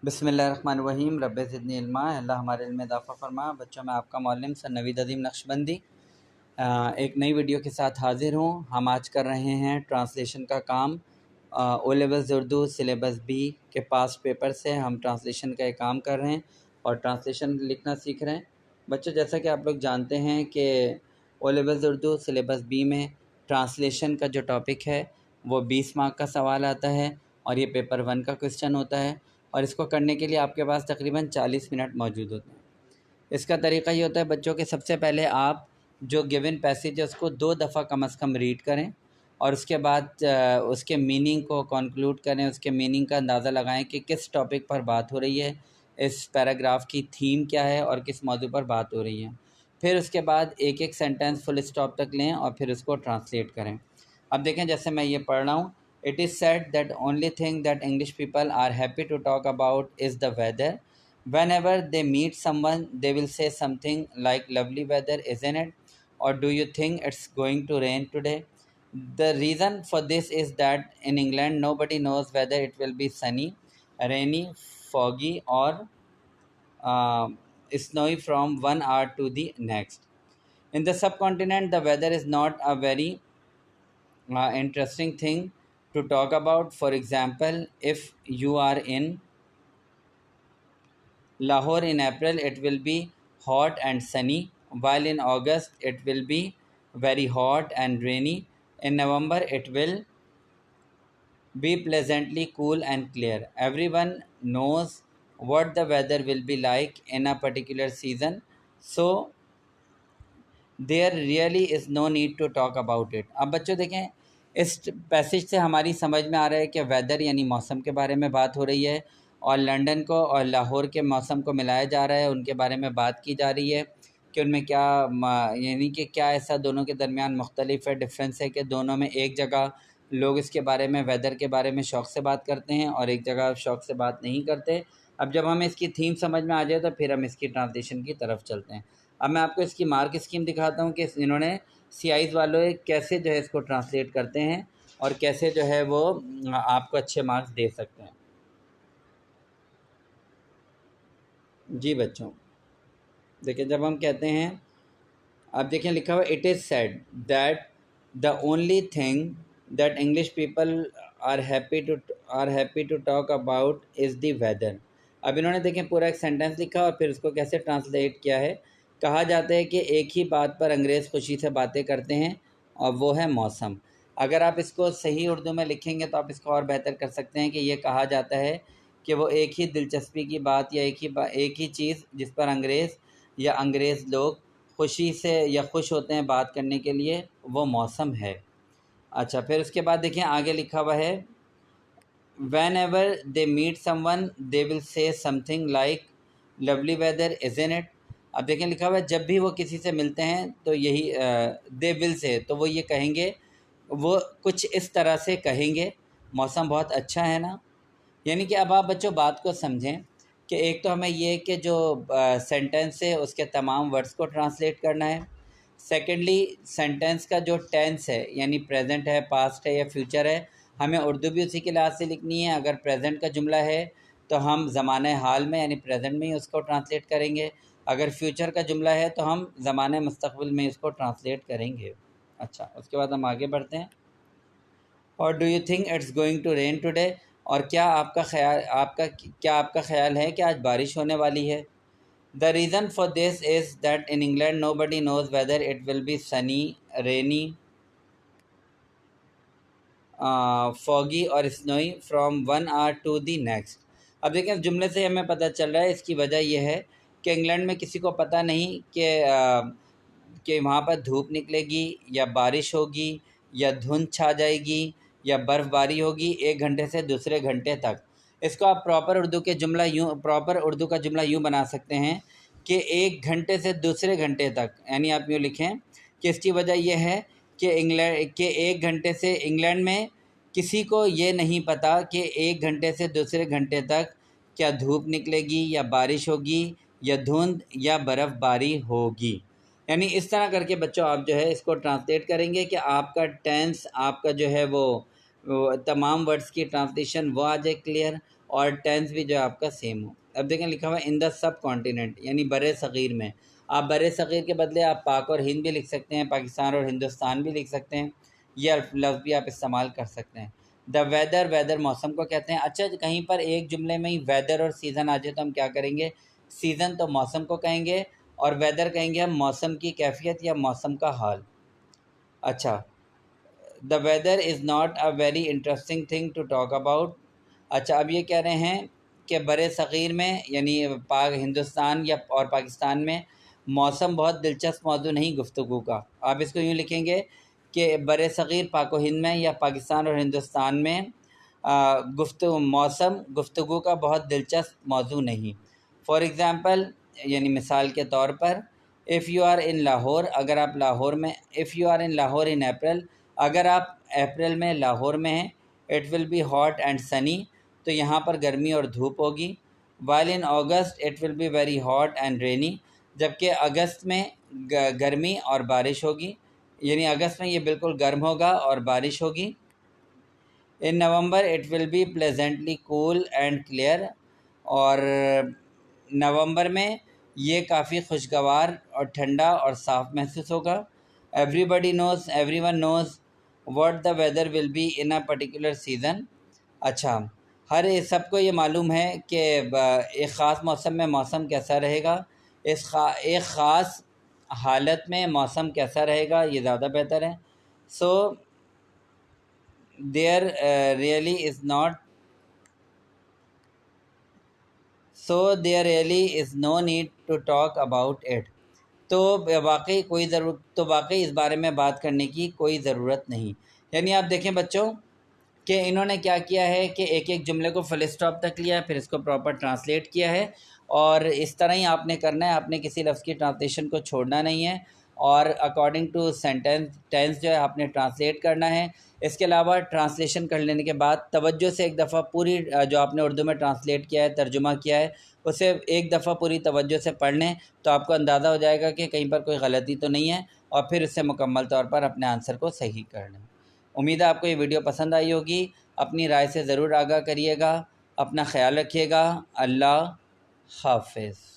बिस्मिल्लाहिर्रहमानिर्रहीम। रब्बे ज़िदनी इल्मा। अल्लाह हमारे इल्म में इज़ाफ़ा फरमा। बच्चों, मैं आपका मौल्लिम सर नवीद अदीम नक्शबंदी एक नई वीडियो के साथ हाज़िर हूँ। हम आज कर रहे हैं ट्रांसलेशन का काम। O levels Urdu syllabus B के पास्ट पेपर से हम ट्रांसलेशन का एक काम कर रहे हैं और ट्रांसलेशन लिखना सीख रहे हैं। बच्चों, जैसा कि आप लोग जानते हैं कि O levels Urdu syllabus B में ट्रांसलेशन का जो टॉपिक है वो 20 मार्क का सवाल आता है और ये पेपर 1 का क्वेश्चन होता है और इसको करने के लिए आपके पास तकरीबन 40 मिनट मौजूद होते हैं। इसका तरीका ये होता है बच्चों कि सबसे पहले आप जो गिवन पैसेज है उसको 2 दफ़ा कम अज़ कम रीड करें और उसके बाद उसके मीनिंग को कंक्लूड करें, उसके मीनिंग का अंदाज़ा लगाएं कि किस टॉपिक पर बात हो रही है, इस पैराग्राफ की थीम क्या है और किस मौजू पर बात हो रही है। फिर उसके बाद एक एक सेंटेंस फुल स्टॉप तक लें और फिर उसको ट्रांसलेट करें। अब देखें, जैसे मैं ये पढ़ रहा हूँ, it is said that only thing that English people are happy to talk about is the weather. Whenever they meet someone, they will say something like, "Lovely weather, isn't it?" Or, "Do you think it's going to rain today?" The reason for this is that in England, nobody knows whether it will be sunny, rainy, foggy, or snowy from one hour to the next. In the subcontinent, the weather is not a very interesting thing to talk about. For example, if you are in Lahore in April, it will be hot and sunny, while in August, it will be very hot and rainy. In November, it will be pleasantly cool and clear. Everyone knows what the weather will be like in a particular season, so there really is no need to talk about it. अब बच्चों देखें, इस passage से हमारी समझ में आ रहा है कि वेदर यानी मौसम के बारे में बात हो रही है और लंदन को और लाहौर के मौसम को मिलाया जा रहा है, उनके बारे में बात की जा रही है कि उनमें क्या यानी कि क्या ऐसा दोनों के दरमियान मुख्तलिफ है, डिफरेंस है कि दोनों में एक जगह लोग इसके बारे में, वेदर के बारे में शौक़ से बात करते हैं और एक जगह शौक़ से बात नहीं करते। अब जब हमें इसकी थीम समझ में आ जाए तो फिर हम इसकी ट्रांसलेशन की तरफ चलते हैं। अब मैं आपको इसकी मार्क स्कीम दिखाता हूँ कि इन्होंने सीआईज़ वालों कैसे जो है इसको ट्रांसलेट करते हैं और कैसे जो है वो आपको अच्छे मार्क्स दे सकते हैं। जी बच्चों, देखिए, जब हम कहते हैं, अब देखें लिखा हुआ, it is said that the only thing that English people are happy to talk about is the weather. अब इन्होंने देखें पूरा एक सेंटेंस लिखा और फिर उसको कैसे ट्रांसलेट किया है। कहा जाता है कि एक ही बात पर अंग्रेज़ खुशी से बातें करते हैं और वो है मौसम। अगर आप इसको सही उर्दू में लिखेंगे तो आप इसको और बेहतर कर सकते हैं कि ये कहा जाता है कि वो एक ही दिलचस्पी की बात या एक ही चीज़ जिस पर अंग्रेज़ या अंग्रेज़ लोग खुशी से या खुश होते हैं बात करने के लिए, वो मौसम है। अच्छा, फिर उसके बाद देखिए आगे लिखा हुआ है, whenever they meet someone they will say something like, "Lovely weather, isn't it?" अब देखें लिखा हुआ है, जब भी वो किसी से मिलते हैं तो यही दे विल से, तो वो ये कहेंगे, वो कुछ इस तरह से कहेंगे, मौसम बहुत अच्छा है ना। यानी कि अब आप बच्चों बात को समझें कि एक तो हमें ये कि जो सेंटेंस है उसके तमाम वर्ड्स को ट्रांसलेट करना है। सेकेंडली, सेंटेंस का जो टेंस है यानी प्रेजेंट है, पास्ट है या फ्यूचर है, हमें उर्दू भी उसी के लिहाज से लिखनी है। अगर प्रेजेंट का जुमला है तो हम ज़माने हाल में यानी प्रेजेंट में ही उसको ट्रांसलेट करेंगे। अगर फ्यूचर का जुमला है तो हम ज़माने मुस्तक़बिल में उसको ट्रांसलेट करेंगे। अच्छा, उसके बाद हम आगे बढ़ते हैं। और do you think it's going to rain today? और क्या आपका ख्याल है कि आज बारिश होने वाली है? The reason for this is that in England nobody knows whether it will be sunny, rainy, foggy और snowy from one hour to the next. अब देखें, जुमले से हमें पता चल रहा है, इसकी वजह यह है कि इंग्लैंड में किसी को पता नहीं कि वहाँ पर धूप निकलेगी या बारिश होगी या धुंध छा जाएगी या बर्फ़बारी होगी एक घंटे से दूसरे घंटे तक। इसको आप प्रॉपर उर्दू का जुमला यूँ बना सकते हैं कि एक घंटे से दूसरे घंटे तक, यानी आप यूँ लिखें कि इसकी वजह यह है कि एक घंटे से इंग्लैंड में किसी को ये नहीं पता कि एक घंटे से दूसरे घंटे तक क्या धूप निकलेगी या बारिश होगी या धुंध या बर्फ़बारी होगी। यानी इस तरह करके बच्चों आप जो है इसको ट्रांसलेट करेंगे कि आपका टेंस, आपका जो है वो तमाम वर्ड्स की ट्रांसलेशन वो आ जाए क्लियर, اور ٹینس بھی جو ہے آپ کا سیم ہو. اب دیکھیں لکھا ہوا ان دا سب کانٹیننٹ یعنی بر صغیر میں. آپ بر صغیر کے بدلے آپ پاک اور ہند بھی لکھ سکتے ہیں, پاکستان اور ہندوستان بھی لکھ سکتے ہیں, یہ لفظ بھی آپ استعمال کر سکتے ہیں. دا ویدر, ویدر موسم کو کہتے ہیں. اچھا کہیں پر ایک جملے میں ہی ویدر اور سیزن آ جائے تو ہم کیا کریں گے؟ سیزن تو موسم کو کہیں گے اور ویدر کہیں گے ہم موسم کی کیفیت یا موسم کا حال. اچھا, the weather is not a very interesting thing to talk about. اچھا اب یہ کہہ رہے ہیں کہ بر صغیر میں یعنی ہندوستان یا اور پاکستان میں موسم بہت دلچسپ موضوع نہیں گفتگو کا. آپ اس کو یوں لکھیں گے کہ بر صغیر پاک و ہند میں یا پاکستان اور ہندوستان میں موسم گفتگو کا بہت دلچسپ موضوع نہیں. فار ایگزامپل یعنی مثال کے طور پر, if you are in Lahore, اگر آپ لاہور میں, if you are in Lahore in April, اگر آپ اپریل میں لاہور میں ہیں, it will be hot and sunny, تو یہاں پر گرمی اور دھوپ ہوگی. While in August it will be very hot and rainy, جبکہ اگست میں گرمی اور بارش ہوگی, یعنی اگست میں یہ بالکل گرم ہوگا اور بارش ہوگی. In November it will be pleasantly cool and clear, اور نومبر میں یہ کافی خوشگوار اور ٹھنڈا اور صاف محسوس ہوگا. Everybody knows, everyone knows what the weather will be in a particular season. اچھا ہر سب کو یہ معلوم ہے کہ ایک خاص موسم میں موسم کیسا رہے گا, ایک خاص حالت میں موسم کیسا رہے گا, یہ زیادہ بہتر ہے. سو there really is no need to talk about it. تو واقعی اس بارے میں بات کرنے کی کوئی ضرورت نہیں. یعنی آپ دیکھیں بچوں کہ انہوں نے کیا کیا ہے کہ ایک ایک جملے کو فل اسٹاپ تک لیا ہے, پھر اس کو پراپر ٹرانسلیٹ کیا ہے, اور اس طرح ہی آپ نے کرنا ہے. آپ نے کسی لفظ کی ٹرانسلیشن کو چھوڑنا نہیں ہے, اور اکارڈنگ ٹو سینٹینس ٹینس جو ہے آپ نے ٹرانسلیٹ کرنا ہے. اس کے علاوہ ٹرانسلیشن کر لینے کے بعد توجہ سے ایک دفعہ پوری جو آپ نے اردو میں ٹرانسلیٹ کیا ہے, ترجمہ کیا ہے, اسے ایک دفعہ پوری توجہ سے پڑھ لیں تو آپ کو اندازہ ہو جائے گا کہ کہیں پر کوئی غلطی تو نہیں ہے, اور پھر اسے مکمل طور پر اپنے آنسر کو صحیح کر لیں. امید ہے آپ کو یہ ویڈیو پسند آئی ہوگی. اپنی رائے سے ضرور آگاہ کریے گا. اپنا خیال رکھیے گا. اللہ حافظ.